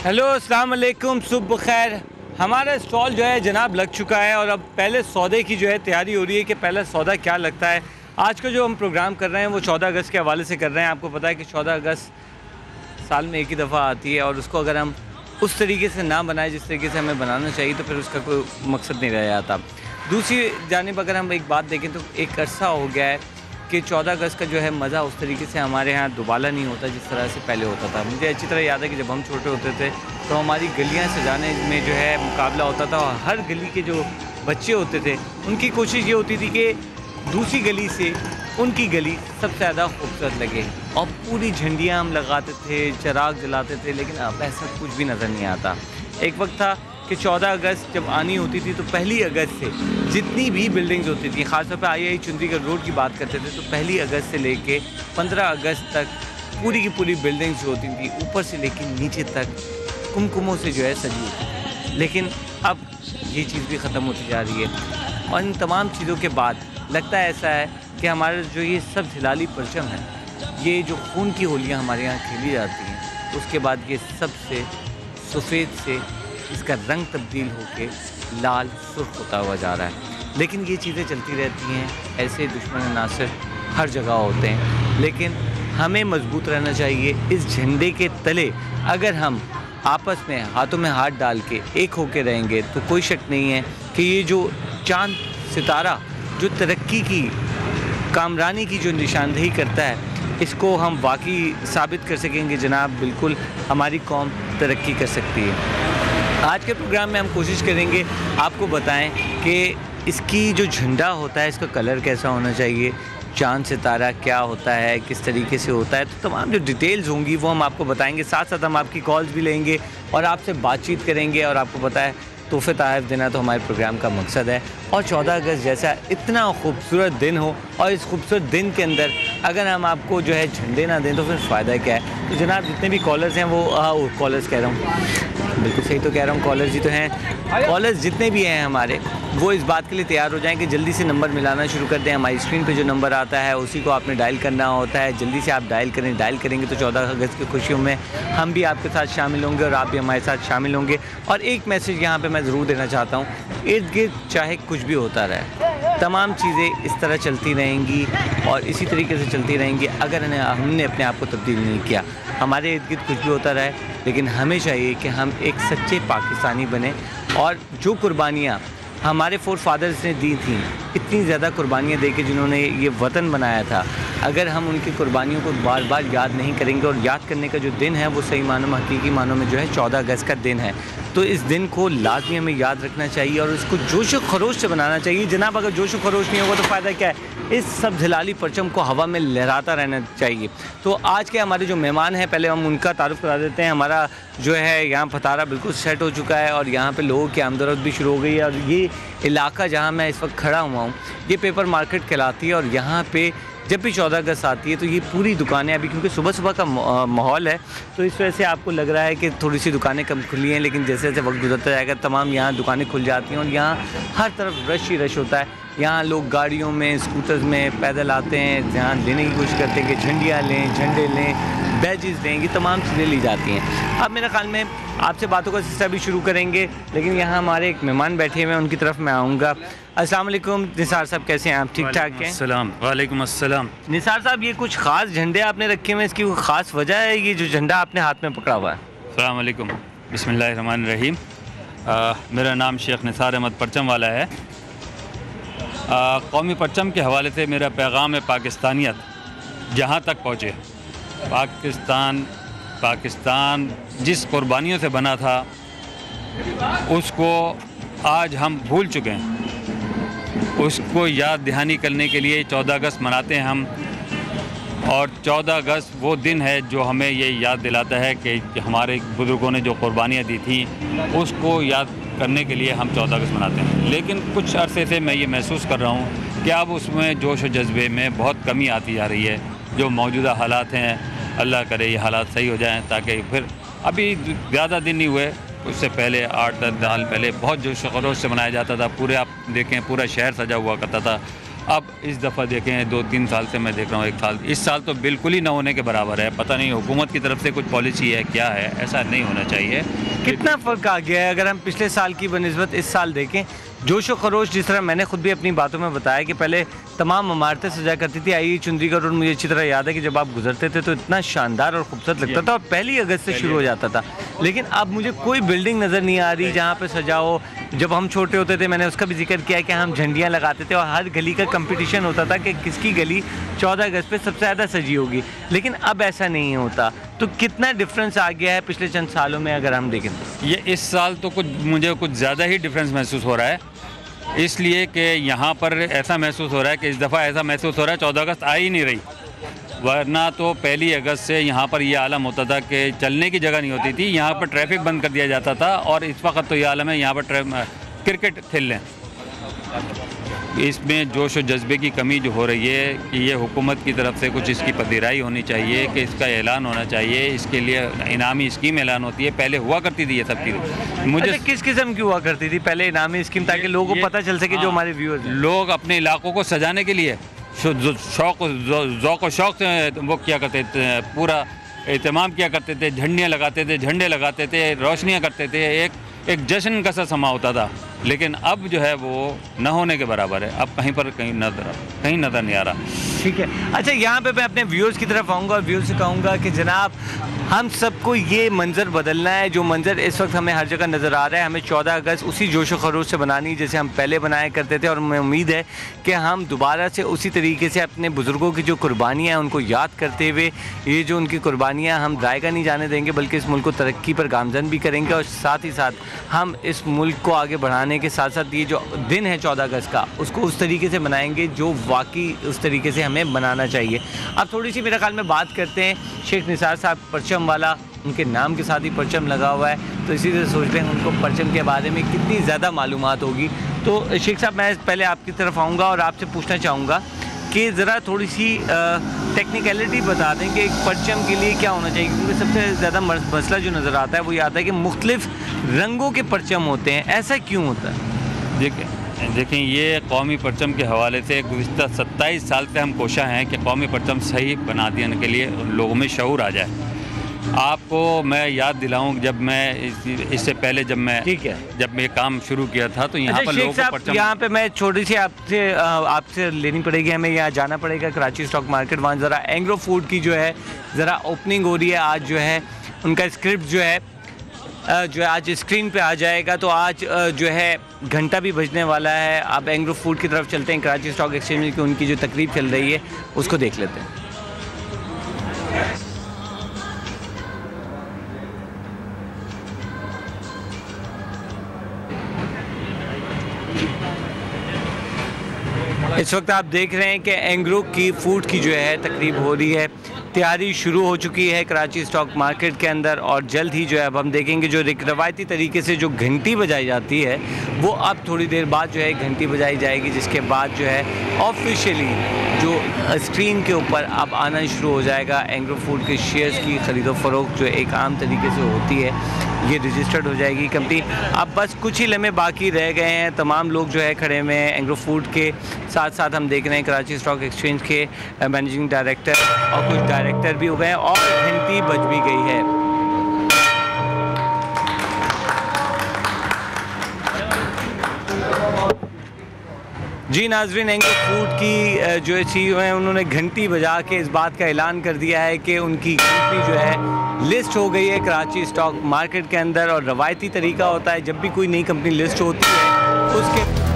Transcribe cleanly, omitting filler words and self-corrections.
Hello अस्सलाम वालेकुम, सुबह खैर। हमारा स्टॉल जो है जनाब लग चुका है और अब पहले सौदे की जो है तैयारी हो रही है कि पहला सौदा क्या लगता है। आज का जो हम प्रोग्राम कर रहे हैं वो 14 अगस्त के हवाले से कर रहे हैं। आपको पता है कि 14 अगस्त साल में एक ही दफ़ा आती है और उसको अगर हम उस तरीके से ना बनाए जिस तरीके से हमें बनाना चाहिए तो फिर उसका कोई मकसद नहीं रह जाता। दूसरी जानिब अगर हम एक बात देखें तो एक अरसा हो गया है कि 14 अगस्त का जो है मज़ा उस तरीके से हमारे यहाँ दोबारा नहीं होता जिस तरह से पहले होता था। मुझे अच्छी तरह याद है कि जब हम छोटे होते थे तो हमारी गलियाँ सजाने में जो है मुकाबला होता था और हर गली के जो बच्चे होते थे उनकी कोशिश ये होती थी कि दूसरी गली से उनकी गली सबसे ज़्यादा खूबसूरत लगे और पूरी झंडियाँ हम लगाते थे, चिराग जलाते थे। लेकिन अब ऐसा कुछ भी नज़र नहीं आता। एक वक्त था कि 14 अगस्त जब आनी होती थी तो 1 अगस्त से जितनी भी बिल्डिंग्स होती थी, ख़ासतौर पर आई चुंदीगढ़ रोड की बात करते थे तो 1 अगस्त से लेके 15 अगस्त तक पूरी की पूरी बिल्डिंग्स जो होती थी ऊपर से लेके नीचे तक कुमकुमों से जो है सजी होती थी। लेकिन अब ये चीज़ भी ख़त्म होती जा रही है और इन तमाम चीज़ों के बाद लगता है ऐसा है कि हमारा जो ये सब हिलाली परचम है, ये जो खून की होलियाँ हमारे यहाँ खेली जाती हैं, उसके बाद ये सबसे सफ़ेद से इसका रंग तब्दील होके लाल सुर्ख होता हुआ जा रहा है। लेकिन ये चीज़ें चलती रहती हैं, ऐसे दुश्मन नासिर हर जगह होते हैं। लेकिन हमें मजबूत रहना चाहिए। इस झंडे के तले अगर हम आपस में हाथों में हाथ डाल के एक होके रहेंगे तो कोई शक नहीं है कि ये जो चांद सितारा जो तरक्की की, कामरानी की जो निशानदेही करता है, इसको हम वाकई साबित कर सकेंगे जनाब। बिल्कुल हमारी कौम तरक्की कर सकती है। आज के प्रोग्राम में हम कोशिश करेंगे आपको बताएं कि इसकी जो झंडा होता है इसका कलर कैसा होना चाहिए, चांद सितारा क्या होता है, किस तरीके से होता है। तो तमाम जो डिटेल्स होंगी वो हम आपको बताएंगे। साथ साथ हम आपकी कॉल्स भी लेंगे और आपसे बातचीत करेंगे। और आपको पता है तोहफ़े तोहफ़ देना तो हमारे प्रोग्राम का मकसद है। और 14 अगस्त जैसा इतना खूबसूरत दिन हो और इस खूबसूरत दिन के अंदर अगर हम आपको जो है झंडे ना दें तो फिर फ़ायदा क्या है। तो जनाब जितने भी कॉलर्स हैं वो कॉलर्स कह रहा हूँ, बिल्कुल सही तो कह रहा हूँ, कॉलर्स ही तो हैं। कॉलर्स जितने भी हैं हमारे वो इस बात के लिए तैयार हो जाएं कि जल्दी से नंबर मिलाना शुरू कर दें। हमारी स्क्रीन पे जो नंबर आता है उसी को आपने डायल करना होता है। जल्दी से आप डायल करें। डायल करेंगे तो 14 अगस्त की खुशियों में हम भी आपके साथ शामिल होंगे और आप भी हमारे साथ शामिल होंगे। और एक मैसेज यहाँ पे मैं ज़रूर देना चाहता हूँ, इर्द गिर्द चाहे कुछ भी होता रहे, तमाम चीज़ें इस तरह चलती रहेंगी और इसी तरीके से चलती रहेंगी अगर हमने अपने आप को तब्दील नहीं किया। हमारे इर्द गिर्द कुछ भी होता रहे, लेकिन हमें चाहिए कि हम एक सच्चे पाकिस्तानी बने। और जो कुर्बानियाँ हमारे फोर फादर्स ने दी थी, इतनी ज़्यादा कुर्बानियाँ दे के जिन्होंने ये वतन बनाया था, अगर हम उनकी कुर्बानियों को बार बार याद नहीं करेंगे और याद करने का जो दिन है वो सही मानों में, हकीकी मानों में जो है 14 अगस्त का दिन है, तो इस दिन को लाजमी हमें याद रखना चाहिए और इसको जोश व खरोश से बनाना चाहिए। जनाब अगर जोश व खरोश नहीं होगा तो फ़ायदा क्या है। इस सब झलाली परचम को हवा में लहराता रहना चाहिए। तो आज के हमारे जो मेहमान हैं पहले हम उनका तारुफ करा देते हैं। हमारा जो है यहाँ फतारा बिल्कुल सेट हो चुका है और यहाँ पे लोगों की आमदरफ्त भी शुरू हो गई है। और ये इलाका जहाँ मैं इस वक्त खड़ा हुआ हूँ ये पेपर मार्केट कहलाती है और यहाँ पे जब भी 14 अगस्त आती है तो ये पूरी दुकानें अभी, क्योंकि सुबह सुबह का माहौल है तो इस वजह से आपको लग रहा है कि थोड़ी सी दुकानें कम खुली हैं, लेकिन जैसे जैसे वक्त गुजरता जाएगा तमाम यहाँ दुकानें खुल जाती हैं और यहाँ हर तरफ रश ही रश होता है। यहाँ लोग गाड़ियों में, स्कूटर्स में, पैदल आते हैं, जहाँ लेने की कोशिश करते हैं कि झंडियाँ लें, झंडे लें, बैजेस लें, ये तमाम चीज़ें ली जाती हैं। अब मेरे ख्याल में आपसे बातों का सिलसिला भी शुरू करेंगे, लेकिन यहाँ हमारे एक मेहमान बैठे हुए हैं, उनकी तरफ मैं आऊँगा। अस्सलाम वालेकुम निसार साहब, कैसे हैं आप? ठीक ठाक हैं? वालेकुम अस्सलाम। निसार साहब ये कुछ ख़ास झंडे आपने रखे हुए हैं, इसकी कोई ख़ास वजह है? ये जो झंडा आपने हाथ में पकड़ा हुआ है। अस्सलाम वालेकुम, बिस्मिल्लाहिर्रहमानिर्रहीम। मेरा नाम शेख निसार अहमद परचम वाला है। कौमी परचम के हवाले से मेरा पैगाम है पाकिस्तानियत जहाँ तक पहुँचे। पाकिस्तान जिस कुर्बानियों से बना था उसको आज हम भूल चुके हैं। उसको याद दहानी करने के लिए 14 अगस्त मनाते हैं हम। और 14 अगस्त वो दिन है जो हमें ये याद दिलाता है कि हमारे बुज़ुर्गों ने जो कुर्बानियाँ दी थी उसको याद करने के लिए हम 14 अगस्त मनाते हैं। लेकिन कुछ अरसे से मैं ये महसूस कर रहा हूँ कि अब उसमें जोश व जज्बे में बहुत कमी आती जा रही है। जो मौजूदा हालात हैं, अल्लाह करे ये हालात सही हो जाएं ताकि फिर, अभी ज़्यादा दिन नहीं हुए, उससे पहले 8-10 साल पहले बहुत जोश व खरोश से मनाया जाता था। पूरे आप देखें पूरा शहर सजा हुआ करता था अब इस दफ़ा देखें 2-3 साल से मैं देख रहा हूँ, 1 साल, इस साल तो बिल्कुल ही ना होने के बराबर है। पता नहीं हुकूमत की तरफ से कुछ पॉलिसी है क्या है, ऐसा नहीं होना चाहिए। कितना फ़र्क आ गया है अगर हम पिछले साल की बनिस्बत इस साल देखें? जोश व खरोश, जिस तरह मैंने खुद भी अपनी बातों में बताया कि पहले तमाम इमारतें सजा करती थी। आई चुंदरीगढ़ रोड मुझे अच्छी तरह याद है कि जब आप गुजरते थे तो इतना शानदार और खूबसूरत लगता था और 1 अगस्त से शुरू हो जाता था। लेकिन अब मुझे कोई बिल्डिंग नज़र नहीं आ रही जहाँ पे सजाओ। जब हम छोटे होते थे, मैंने उसका भी जिक्र किया कि हम झंडियाँ लगाते थे और हर गली का कंपटीशन होता था कि किसकी गली 14 अगस्त पे सबसे ज़्यादा सजी होगी। लेकिन अब ऐसा नहीं होता। तो कितना डिफरेंस आ गया है पिछले चंद सालों में अगर हम देखें तो? ये इस साल तो मुझे कुछ ज़्यादा ही डिफरेंस महसूस हो रहा है, इसलिए कि यहाँ पर ऐसा महसूस हो रहा है कि इस दफ़ा ऐसा महसूस हो रहा है 14 अगस्त आ ही नहीं रही। वरना तो 1 अगस्त से यहाँ पर ये आलम होता था कि चलने की जगह नहीं होती थी, यहाँ पर ट्रैफिक बंद कर दिया जाता था। और इस वक्त तो ये आलम है यहाँ पर क्रिकेट खेल लें। इसमें जोश और जज्बे की कमी जो हो रही है कि ये हुकूमत की तरफ से कुछ इसकी पजीराई होनी चाहिए, कि इसका ऐलान होना चाहिए। इसके लिए इनामी स्कीम ऐलान होती है, पहले हुआ करती थी ये सब चीज़। मुझे अच्छा, किस किस्म की हुआ करती थी पहले इनामी स्कीम, ताकि लोगों को पता चल सके जो हमारे व्यूअर्स हैं? लोग अपने इलाकों को सजाने के लिए शौक़ व शौक़ से वो क्या करते थे, पूरा एहतमाम किया करते थे, झंडियाँ लगाते थे, झंडे लगाते थे, रोशनियाँ करते थे, एक जश्न का सा समा होता था। लेकिन अब जो है वो न होने के बराबर है। अब कहीं नज़र नहीं आ रहा। ठीक है। अच्छा, यहाँ पे मैं अपने व्यूअर्स की तरफ आऊँगा और व्यूअर्स से कहूँगा कि जनाब, हम सबको ये मंज़र बदलना है जो मंज़र इस वक्त हमें हर जगह नज़र आ रहा है। हमें 14 अगस्त उसी जोश व खरोश से बनानी जैसे हम पहले बनाया करते थे। और मैं उम्मीद है कि हम दोबारा से उसी तरीके से अपने बुज़ुर्गों की जो कुर्बानियाँ हैं उनको याद करते हुए, ये जो उनकी कुर्बानियाँ हम ज़ायगा नहीं जाने देंगे, बल्कि इस मुल्क को तरक्की पर गामज़न भी करेंगे। और साथ ही साथ हम इस मुल्क को आगे बढ़ाने के साथ साथ ये जो दिन है 14 अगस्त का, उसको उस तरीके से बनाएंगे जो वाकई उस तरीके से हमें बनाना चाहिए। अब थोड़ी सी मेरे ख्याल में बात करते हैं शेख निसार साहब, परचम वाला, उनके नाम के साथ ही परचम लगा हुआ है, तो इसी से सोचते हैं उनको परचम के बारे में कितनी ज़्यादा मालूमात होगी। तो शेख साहब, मैं पहले आपकी तरफ आऊँगा और आपसे पूछना चाहूँगा कि ज़रा थोड़ी सी टेक्निकलिटी बता दें कि एक परचम के लिए क्या होना चाहिए, क्योंकि सबसे ज़्यादा मसला जो नज़र आता है वो ये आता है कि मुख्तलिफ़ रंगों के परचम होते हैं। ऐसा क्यों होता है? देखें, ये कौमी परचम के हवाले से गुज़िश्ता 27 साल से हम कोशिश हैं कि कौमी परचम सही बना देने के लिए लोगों में शऊर आ जाए। आपको मैं याद दिलाऊं, जब मैं इससे पहले जब मैं काम शुरू किया था तो यहाँ पर लोगों को परचम, यहाँ पे मैं छोटी सी आपसे लेनी पड़ेगी, हमें यहाँ जाना पड़ेगा कराची स्टॉक मार्केट। वहाँ ज़रा एंग्रो फूड की जो है ज़रा ओपनिंग हो रही है आज, जो है उनका स्क्रिप्ट जो है आज स्क्रीन पे आ जाएगा। तो आज जो है घंटा भी बजने वाला है। आप एंग्रो फूड की तरफ चलते हैं, कराची स्टॉक एक्सचेंज की उनकी जो तकरीब चल रही है उसको देख लेते हैं। इस वक्त आप देख रहे हैं कि एंग्रो की फूड की जो है तकरीब हो रही है, तैयारी शुरू हो चुकी है कराची स्टॉक मार्केट के अंदर। और जल्द ही जो है अब हम देखेंगे जो रवायती तरीके से जो घंटी बजाई जाती है वो अब थोड़ी देर बाद जो है घंटी बजाई जाएगी, जिसके बाद जो है ऑफिशियली जो स्क्रीन के ऊपर अब आना शुरू हो जाएगा। एंग्रो फूड के शेयर्स की ख़रीदो फरोख्त जो एक आम तरीके से होती है, ये रजिस्टर्ड हो जाएगी कंपनी। अब बस कुछ ही लम्हे बाकी रह गए हैं, तमाम लोग जो है खड़े हुए हैं एंग्रो फूड के साथ साथ। हम देख रहे हैं कराची स्टॉक एक्सचेंज के मैनेजिंग डायरेक्टर और कुछ डायरेक्टर भी हो गए हैं और घंटी बज भी गई है। जी नाजरीन, एंग्रो फूड की जो CEO हैं उन्होंने घंटी बजा के इस बात का ऐलान कर दिया है कि उनकी कंपनी जो है लिस्ट हो गई है कराची स्टॉक मार्केट के अंदर। और रवायती तरीका होता है जब भी कोई नई कंपनी लिस्ट होती है उसके